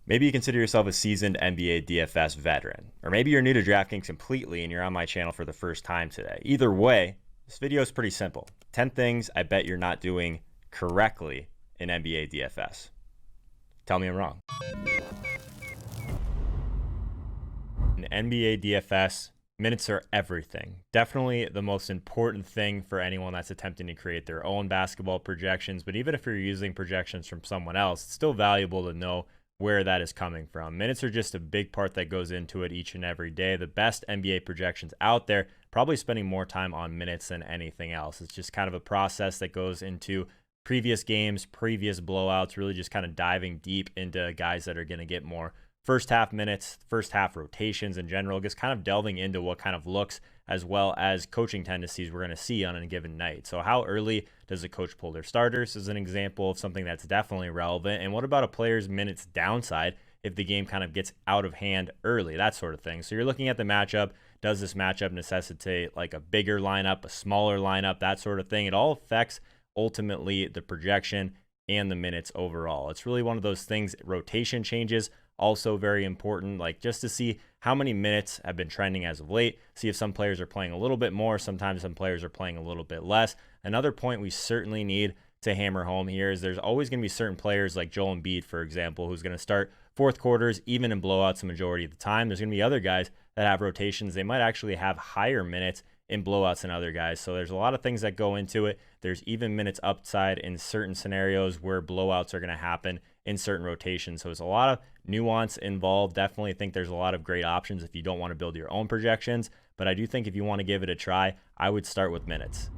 Maybe you consider yourself a seasoned NBA DFS veteran, or maybe you're new to DraftKings completely and you're on my channel for the first time today. Either way, this video is pretty simple. 10 things I bet you're not doing correctly in NBA DFS. Tell me I'm wrong. In NBA DFS, minutes are everything. Definitely the most important thing for anyone that's attempting to create their own basketball projections, but even if you're using projections from someone else, it's still valuable to know where that is coming from. Minutes are just a big part that goes into it each and every day. The best NBA projections out there probably spending more time on minutes than anything else. It's just kind of a process that goes into previous games, previous blowouts, really just kind of diving deep into guys that are going to get more first half minutes, first half rotations in general, just kind of delving into what kind of looks as well as coaching tendencies we're going to see on a given night. So how early does a coach pull their starters is an example of something that's definitely relevant. And what about a player's minutes downside if the game kind of gets out of hand early, that sort of thing. So you're looking at the matchup. Does this matchup necessitate like a bigger lineup, a smaller lineup, that sort of thing? It all affects ultimately the projection and the minutes overall. It's really one of those things. Rotation changes also very important, like just to see how many minutes have been trending as of late, see if some players are playing a little bit more, sometimes some players are playing a little bit less. Another point we certainly need to hammer home here is there's always going to be certain players like Joel Embiid, for example, who's going to start fourth quarters, even in blowouts the majority of the time. There's going to be other guys that have rotations. They might actually have higher minutes in blowouts than other guys. So there's a lot of things that go into it. There's even minutes upside in certain scenarios where blowouts are going to happen in certain rotations. So there's a lot of nuance involved. Definitely think there's a lot of great options if you don't want to build your own projections. But I do think if you want to give it a try, I would start with minutes.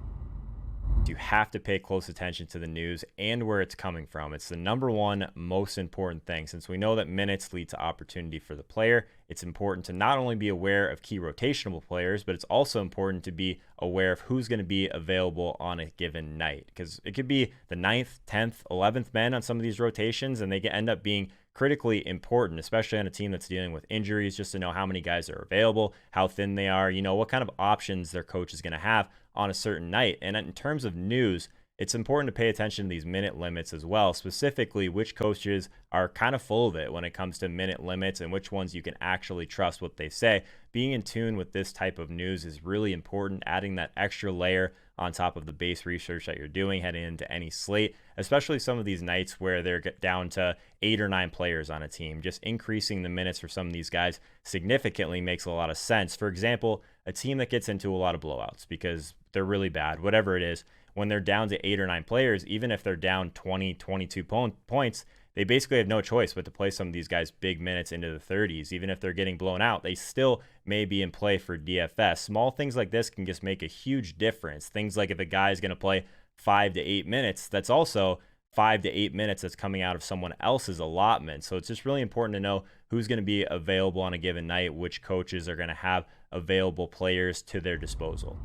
You have to pay close attention to the news and where it's coming from. It's the number one most important thing. Since we know that minutes lead to opportunity for the player, it's important to not only be aware of key rotational players, but it's also important to be aware of who's going to be available on a given night. Because it could be the 9th, 10th, 11th man on some of these rotations, and they can end up being critically important, especially on a team that's dealing with injuries, just to know how many guys are available, how thin they are, what kind of options their coach is going to have on a certain night. And in terms of news, it's important to pay attention to these minute limits as well, specifically which coaches are kind of full of it when it comes to minute limits and which ones you can actually trust what they say. Being in tune with this type of news is really important, adding that extra layer on top of the base research that you're doing heading into any slate, especially some of these nights where they're down to 8 or 9 players on a team. Just increasing the minutes for some of these guys significantly makes a lot of sense. For example, a team that gets into a lot of blowouts because they're really bad, whatever it is, when they're down to 8 or 9 players, even if they're down 20, 22 points, they basically have no choice but to play some of these guys big minutes into the 30s. Even if they're getting blown out, they still may be in play for DFS. Small things like this can just make a huge difference. Things like if a guy is going to play 5 to 8 minutes, that's also 5 to 8 minutes that's coming out of someone else's allotment. So it's just really important to know who's going to be available on a given night, which coaches are going to have available players to their disposal.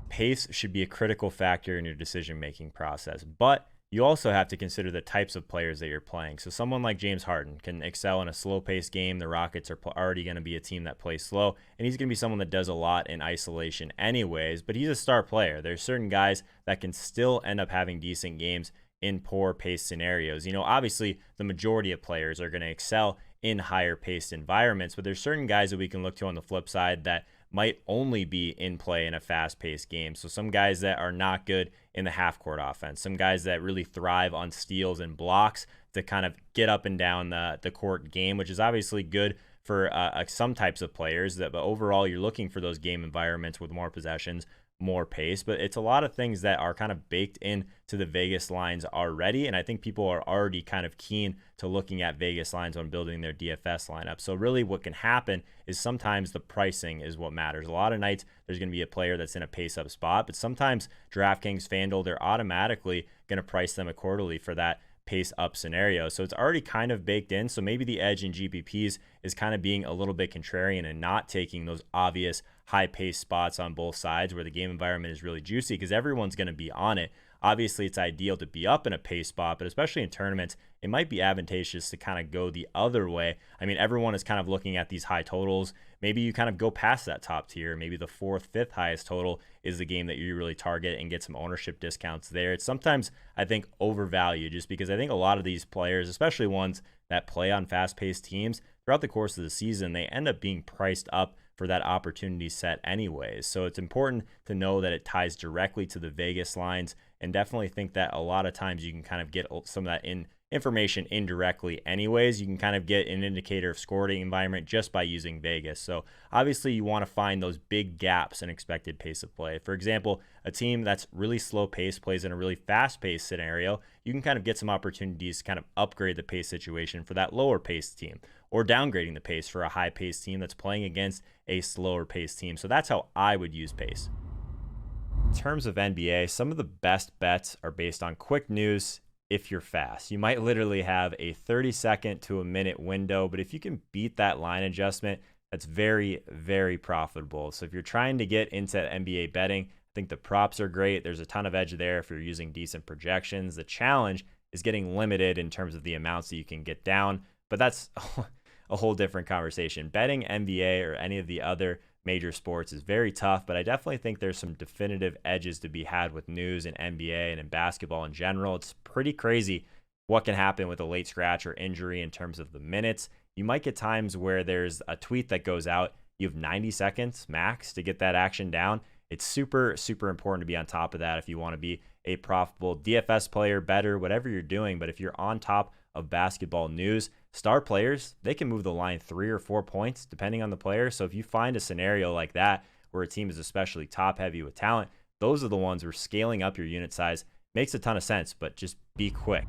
Pace should be a critical factor in your decision-making process, but you also have to consider the types of players that you're playing. So someone like James Harden can excel in a slow-paced game. The Rockets are already going to be a team that plays slow, and he's going to be someone that does a lot in isolation anyways, but he's a star player. There's certain guys that can still end up having decent games in poor paced scenarios. Obviously the majority of players are going to excel in higher paced environments, but there's certain guys that we can look to on the flip side that might only be in play in a fast-paced game. So some guys that are not good in the half-court offense, some guys that really thrive on steals and blocks to kind of get up and down the court game, which is obviously good for some types of players. But overall, you're looking for those game environments with more possessions, more pace, but it's a lot of things that are kind of baked in to the Vegas lines already, and I think people are already kind of keen to looking at Vegas lines when building their DFS lineup. So really what can happen is sometimes the pricing is what matters. A lot of nights there's going to be a player that's in a pace up spot, but sometimes DraftKings FanDuel, they're automatically going to price them accordingly for that pace up scenario. So it's already kind of baked in. So maybe the edge in GPPs is kind of being a little bit contrarian and not taking those obvious high pace spots on both sides where the game environment is really juicy because everyone's going to be on it. Obviously, it's ideal to be up in a pace spot, but especially in tournaments, it might be advantageous to kind of go the other way. I mean, everyone is kind of looking at these high totals. Maybe you kind of go past that top tier. Maybe the 4th, 5th highest total is the game that you really target and get some ownership discounts there. It's sometimes, I think, overvalued just because I think a lot of these players, especially ones that play on fast-paced teams, throughout the course of the season, they end up being priced up for that opportunity set anyways. So it's important to know that it ties directly to the Vegas lines, and definitely think that a lot of times you can kind of get some of that information indirectly anyways. You can kind of get an indicator of scoring environment just by using Vegas. So obviously you want to find those big gaps in expected pace of play. For example, a team that's really slow pace plays in a really fast paced scenario, you can kind of get some opportunities to kind of upgrade the pace situation for that lower paced team, or downgrading the pace for a high paced team that's playing against a slower paced team. So that's how I would use pace. In terms of NBA, some of the best bets are based on quick news. If you're fast, you might literally have a 30-second to a minute window, but if you can beat that line adjustment, that's very, very profitable. So if you're trying to get into NBA betting, I think the props are great. There's a ton of edge there if you're using decent projections. The challenge is getting limited in terms of the amounts that you can get down, but that's a whole different conversation. Betting NBA or any of the other major sports is very tough, but I definitely think there's some definitive edges to be had with news in NBA and in basketball in general. It's pretty crazy what can happen with a late scratch or injury in terms of the minutes. You might get times where there's a tweet that goes out, you have 90 seconds max to get that action down. It's super, super important to be on top of that if you want to be a profitable DFS player, better, whatever you're doing. But if you're on top of basketball news, star players, they can move the line 3 or 4 points depending on the player. So if you find a scenario like that where a team is especially top heavy with talent, those are the ones where scaling up your unit size makes a ton of sense, but just be quick.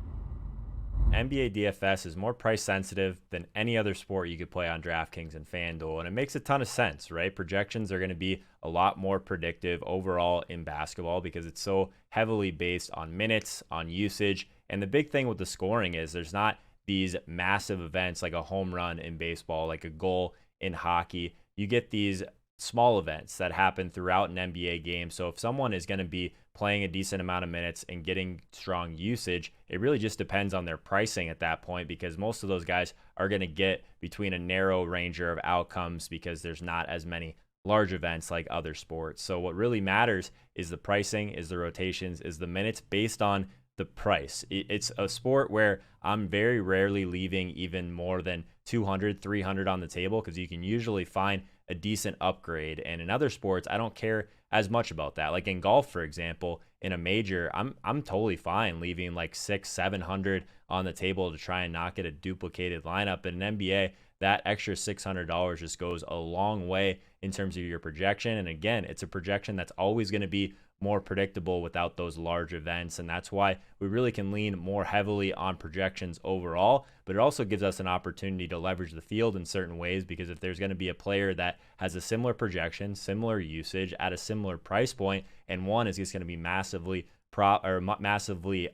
NBA DFS is more price sensitive than any other sport you could play on DraftKings and FanDuel, and it makes a ton of sense, right? Projections are going to be a lot more predictive overall in basketball because it's so heavily based on minutes, on usage, and the big thing with the scoring is there's not these massive events like a home run in baseball, like a goal in hockey. You get these small events that happen throughout an NBA game. So if someone is going to be playing a decent amount of minutes and getting strong usage, it really just depends on their pricing at that point, because most of those guys are going to get between a narrow range of outcomes because there's not as many large events like other sports. So what really matters is the pricing, is the rotations, is the minutes based on the price. It's a sport where I'm very rarely leaving even more than 200, 300 on the table because you can usually find a decent upgrade. And in other sports, I don't care as much about that. Like in golf, for example, in a major, I'm totally fine leaving like 600, 700 on the table to try and not get a duplicated lineup. But in NBA, that extra $600 just goes a long way in terms of your projection. And again, it's a projection that's always going to be more predictable without those large events. And that's why we really can lean more heavily on projections overall, but it also gives us an opportunity to leverage the field in certain ways, because if there's going to be a player that has a similar projection, similar usage at a similar price point, and one is just going to be massively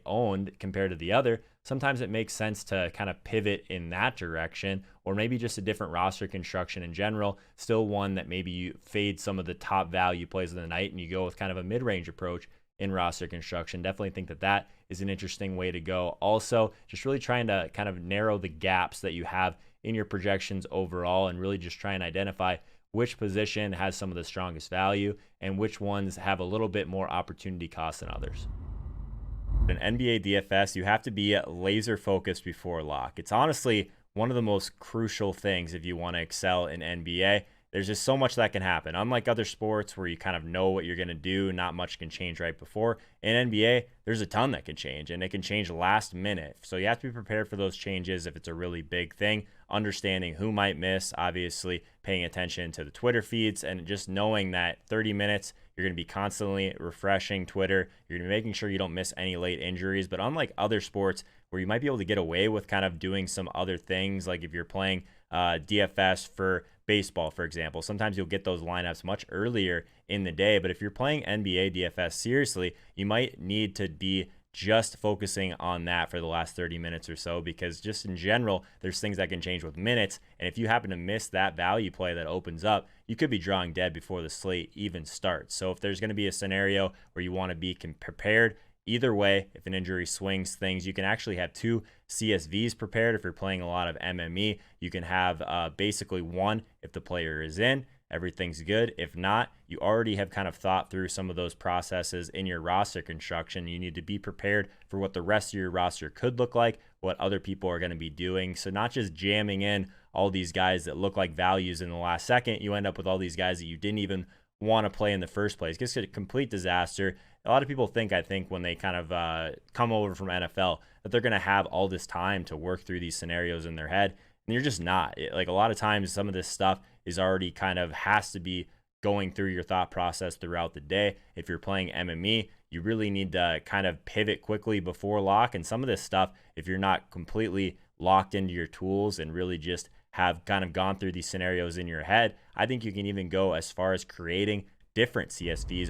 owned compared to the other, sometimes it makes sense to kind of pivot in that direction, or maybe just a different roster construction in general, still one that maybe you fade some of the top value plays of the night and you go with kind of a mid-range approach in roster construction. Definitely think that that is an interesting way to go. Also, just really trying to kind of narrow the gaps that you have in your projections overall, and really just try and identify which position has some of the strongest value and which ones have a little bit more opportunity cost than others. In NBA DFS, you have to be laser focused before lock. It's honestly one of the most crucial things if you want to excel in NBA. There's just so much that can happen. Unlike other sports where you kind of know what you're going to do, not much can change right before. In NBA, there's a ton that can change, and it can change last minute. So you have to be prepared for those changes if it's a really big thing. Understanding who might miss, obviously paying attention to the Twitter feeds, and just knowing that 30 minutes, you're going to be constantly refreshing Twitter. You're going to be making sure you don't miss any late injuries. But unlike other sports where you might be able to get away with kind of doing some other things, like if you're playing DFS for baseball, for example, sometimes you'll get those lineups much earlier in the day. But if you're playing NBA DFS seriously, you might need to be just focusing on that for the last 30 minutes or so, because just in general, there's things that can change with minutes. And if you happen to miss that value play that opens up, you could be drawing dead before the slate even starts. So if there's going to be a scenario where you want to be prepared, either way, if an injury swings things, you can actually have 2 CSVs prepared. If you're playing a lot of MME, you can have basically one if the player is in, everything's good. If not, you already have kind of thought through some of those processes in your roster construction. You need to be prepared for what the rest of your roster could look like what other people are going to be doing. So not just jamming in all these guys that look like values in the last second, you end up with all these guys that you didn't even want to play in the first place. It gets a complete disaster. A lot of people think, I think, when they kind of come over from NFL, that they're going to have all this time to work through these scenarios in their head. And you're just not. Like a lot of times, some of this stuff is already kind of has to be going through your thought process throughout the day. If you're playing MME, you really need to kind of pivot quickly before lock. And some of this stuff, if you're not completely locked into your tools and really just have kind of gone through these scenarios in your head, I think you can even go as far as creating different CSVs.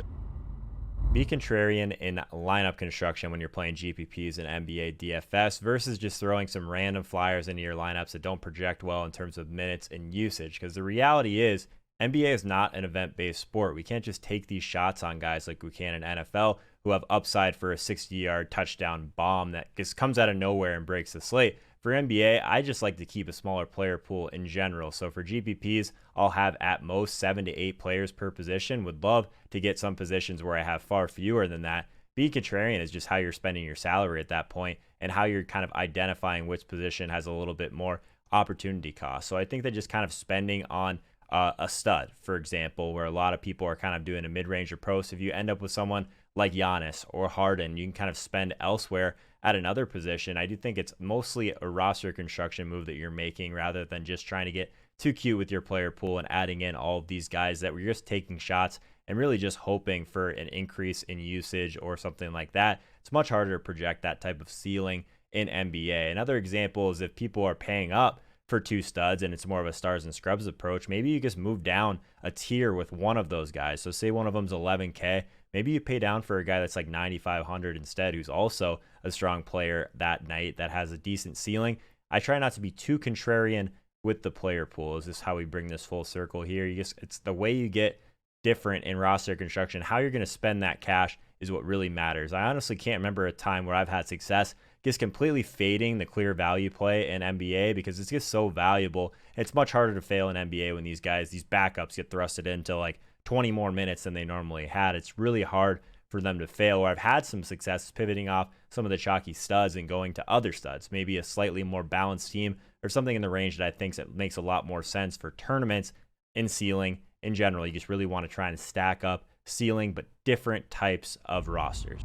Be contrarian in lineup construction when you're playing GPPs and NBA DFS versus just throwing some random flyers into your lineups that don't project well in terms of minutes and usage. Because the reality is, NBA is not an event-based sport. We can't just take these shots on guys like we can in NFL who have upside for a 60-yard touchdown bomb that just comes out of nowhere and breaks the slate. For NBA, I just like to keep a smaller player pool in general. So for GPPs, I'll have at most 7 to 8 players per position. Would love to get some positions where I have far fewer than that. Be contrarian is just how you're spending your salary at that point and how you're kind of identifying which position has a little bit more opportunity cost. So I think that just kind of spending on a stud, for example, where a lot of people are kind of doing a mid-range approach. If you end up with someone like Giannis or Harden, you can kind of spend elsewhere at another position. I do think it's mostly a roster construction move that you're making rather than just trying to get too cute with your player pool and adding in all of these guys that were just taking shots and really just hoping for an increase in usage or something like that. It's much harder to project that type of ceiling in NBA. Another example is if people are paying up for 2 studs and it's more of a stars and scrubs approach, maybe you just move down a tier with one of those guys. So say one of them's 11K, maybe you pay down for a guy that's like 9,500 instead, who's also a strong player that night that has a decent ceiling. I try not to be too contrarian with the player pool. Is this how we bring this full circle here? It's the way you get different in roster construction. How you're going to spend that cash is what really matters. I honestly can't remember a time where I've had success just completely fading the clear value play in NBA because it's just so valuable. It's much harder to fail in NBA when these backups get thrusted into like 20 more minutes than they normally had. It's really hard for them to fail. Where I've had some success pivoting off some of the chalky studs and going to other studs, maybe a slightly more balanced team or something in the range that I think that makes a lot more sense for tournaments and ceiling in general. You just really want to try and stack up ceiling, but different types of rosters.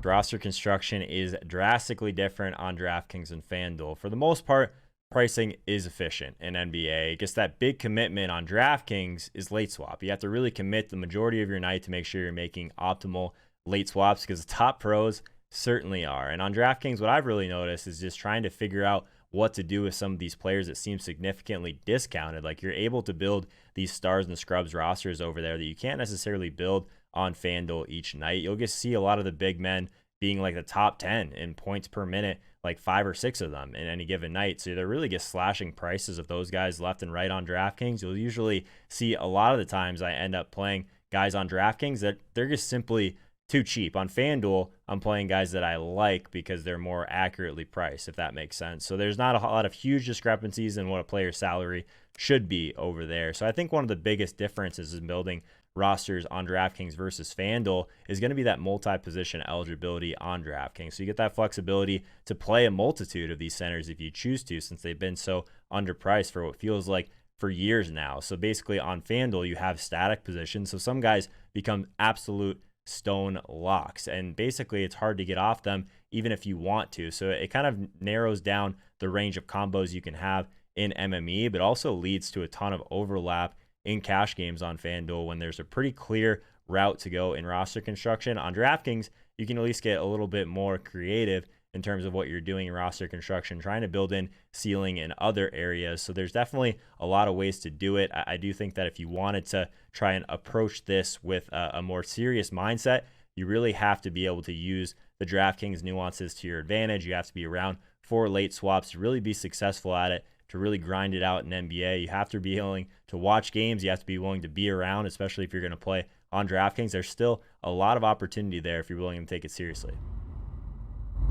Roster construction is drastically different on DraftKings and FanDuel. For the most part, pricing is efficient in NBA. I guess that big commitment on DraftKings is late swap. You have to really commit the majority of your night to make sure you're making optimal late swaps because the top pros certainly are. And on DraftKings, what I've really noticed is just trying to figure out what to do with some of these players that seem significantly discounted. Like you're able to build these stars and scrubs rosters over there that you can't necessarily build on FanDuel each night. You'll just see a lot of the big men being like the top 10 in points per minute, like 5 or 6 of them in any given night. So they're really just slashing prices of those guys left and right on DraftKings. You'll usually see a lot of the times I end up playing guys on DraftKings that they're just simply too cheap. On FanDuel, I'm playing guys that I like because they're more accurately priced, if that makes sense. So there's not a lot of huge discrepancies in what a player's salary should be over there. So I think one of the biggest differences in building rosters on DraftKings versus FanDuel is going to be that multi-position eligibility on DraftKings. So you get that flexibility to play a multitude of these centers if you choose to, since they've been so underpriced for what feels like for years now. So basically on FanDuel, you have static positions. So some guys become absolute stone locks, and basically it's hard to get off them even if you want to. So it kind of narrows down the range of combos you can have in MME, but also leads to a ton of overlap in cash games on FanDuel when there's a pretty clear route to go in roster construction. On DraftKings, you can at least get a little bit more creative in terms of what you're doing in roster construction, trying to build in ceiling in other areas. So there's definitely a lot of ways to do it. I do think that if you wanted to try and approach this with a more serious mindset, you really have to be able to use the DraftKings nuances to your advantage. You have to be around for late swaps to really be successful at it, to really grind it out in NBA. You have to be willing to watch games. You have to be willing to be around, especially if you're going to play on DraftKings. There's still a lot of opportunity there if you're willing to take it seriously.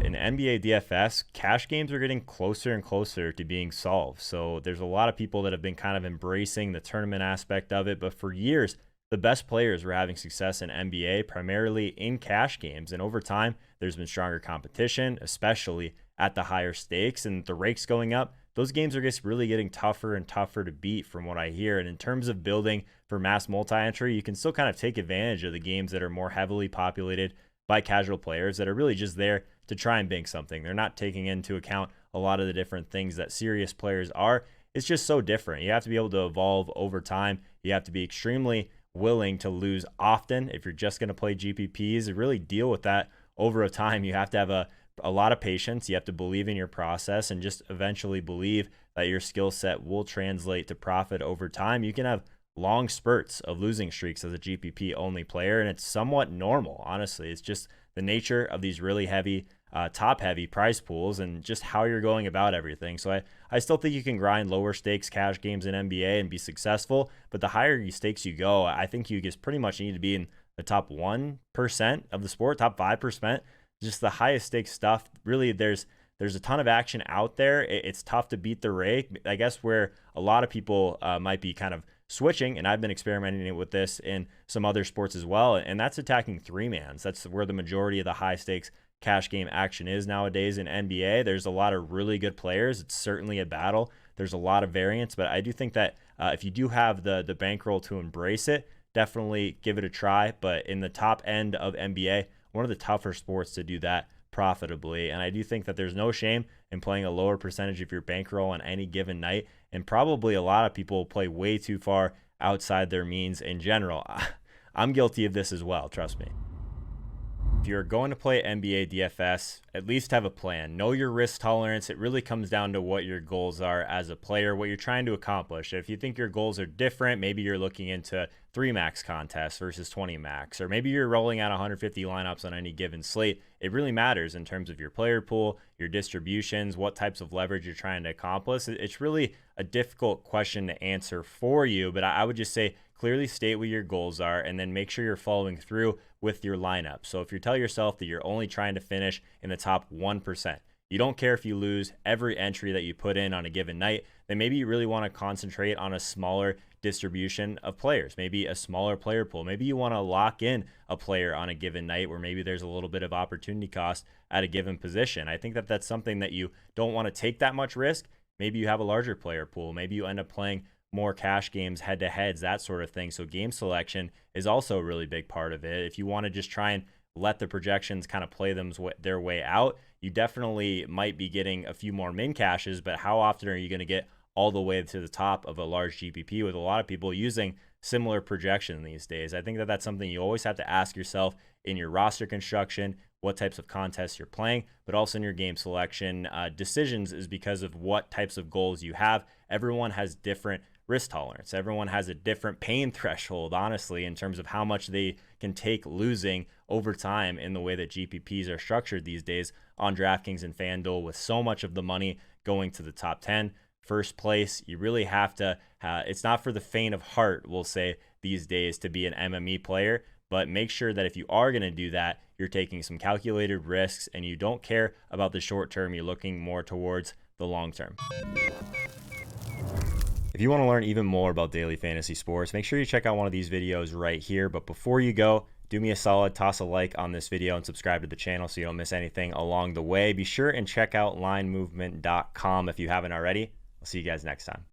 In NBA DFS, cash games are getting closer and closer to being solved. So there's a lot of people that have been kind of embracing the tournament aspect of it. But for years, the best players were having success in NBA, primarily in cash games. And over time, there's been stronger competition, especially at the higher stakes and the rakes going up, those games are just really getting tougher and tougher to beat from what I hear. And in terms of building for mass multi-entry, you can still kind of take advantage of the games that are more heavily populated by casual players that are really just there to try and bank something. They're not taking into account a lot of the different things that serious players are. It's just so different. You have to be able to evolve over time. You have to be extremely willing to lose often if you're just going to play GPPs and really deal with that over a time. You have to have a lot of patience. You have to believe in your process and just eventually believe that your skill set will translate to profit over time. You can have long spurts of losing streaks as a GPP only player, and it's somewhat normal. Honestly, it's just the nature of these really heavy top heavy prize pools and just how you're going about everything. So I still think you can grind lower stakes cash games in NBA and be successful, but the higher stakes you go, I think you just pretty much need to be in the top 1% of the sport, top 5%, just the highest stakes stuff. Really, there's a ton of action out there. It's tough to beat the rake. I guess where a lot of people might be kind of switching, and I've been experimenting with this in some other sports as well, and that's attacking 3-mans. That's where the majority of the high stakes cash game action is nowadays in NBA. There's a lot of really good players. It's certainly a battle. There's a lot of variance, but I do think that if you do have the bankroll to embrace it, definitely give it a try. But in the top end of NBA, one of the tougher sports to do that profitably. And I do think that there's no shame in playing a lower percentage of your bankroll on any given night. And probably a lot of people play way too far outside their means in general. I'm guilty of this as well, trust me. If you're going to play NBA DFS, at least have a plan. Know your risk tolerance. It really comes down to what your goals are as a player, what you're trying to accomplish. If you think your goals are different, maybe you're looking into 3 max contests versus 20 max, or maybe you're rolling out 150 lineups on any given slate. It really matters in terms of your player pool, your distributions, what types of leverage you're trying to accomplish. It's really a difficult question to answer for you, but I would just say clearly state what your goals are and then make sure you're following through with your lineup. So if you tell yourself that you're only trying to finish in the top 1%, you don't care if you lose every entry that you put in on a given night, then maybe you really want to concentrate on a smaller distribution of players, maybe a smaller player pool. Maybe you want to lock in a player on a given night where maybe there's a little bit of opportunity cost at a given position. I think that that's something that you don't want to take that much risk. Maybe you have a larger player pool. Maybe you end up playing more cash games, head-to-heads, that sort of thing. So game selection is also a really big part of it. If you want to just try and let the projections kind of play their way out, you definitely might be getting a few more min cashes, but how often are you going to get all the way to the top of a large GPP with a lot of people using similar projection these days? I think that that's something you always have to ask yourself in your roster construction, what types of contests you're playing, but also in your game selection decisions is because of what types of goals you have. Everyone has different risk tolerance. Everyone has a different pain threshold, honestly, in terms of how much they can take losing over time in the way that GPPs are structured these days on DraftKings and FanDuel, with so much of the money going to the top 10. First place, you really have to, it's not for the faint of heart, we'll say, these days to be an MME player, but make sure that if you are going to do that, you're taking some calculated risks and you don't care about the short term, you're looking more towards the long term. If you want to learn even more about daily fantasy sports, make sure you check out one of these videos right here. But before you go, do me a solid, toss a like on this video and subscribe to the channel so you don't miss anything along the way. Be sure and check out linemovement.com if you haven't already. I'll see you guys next time.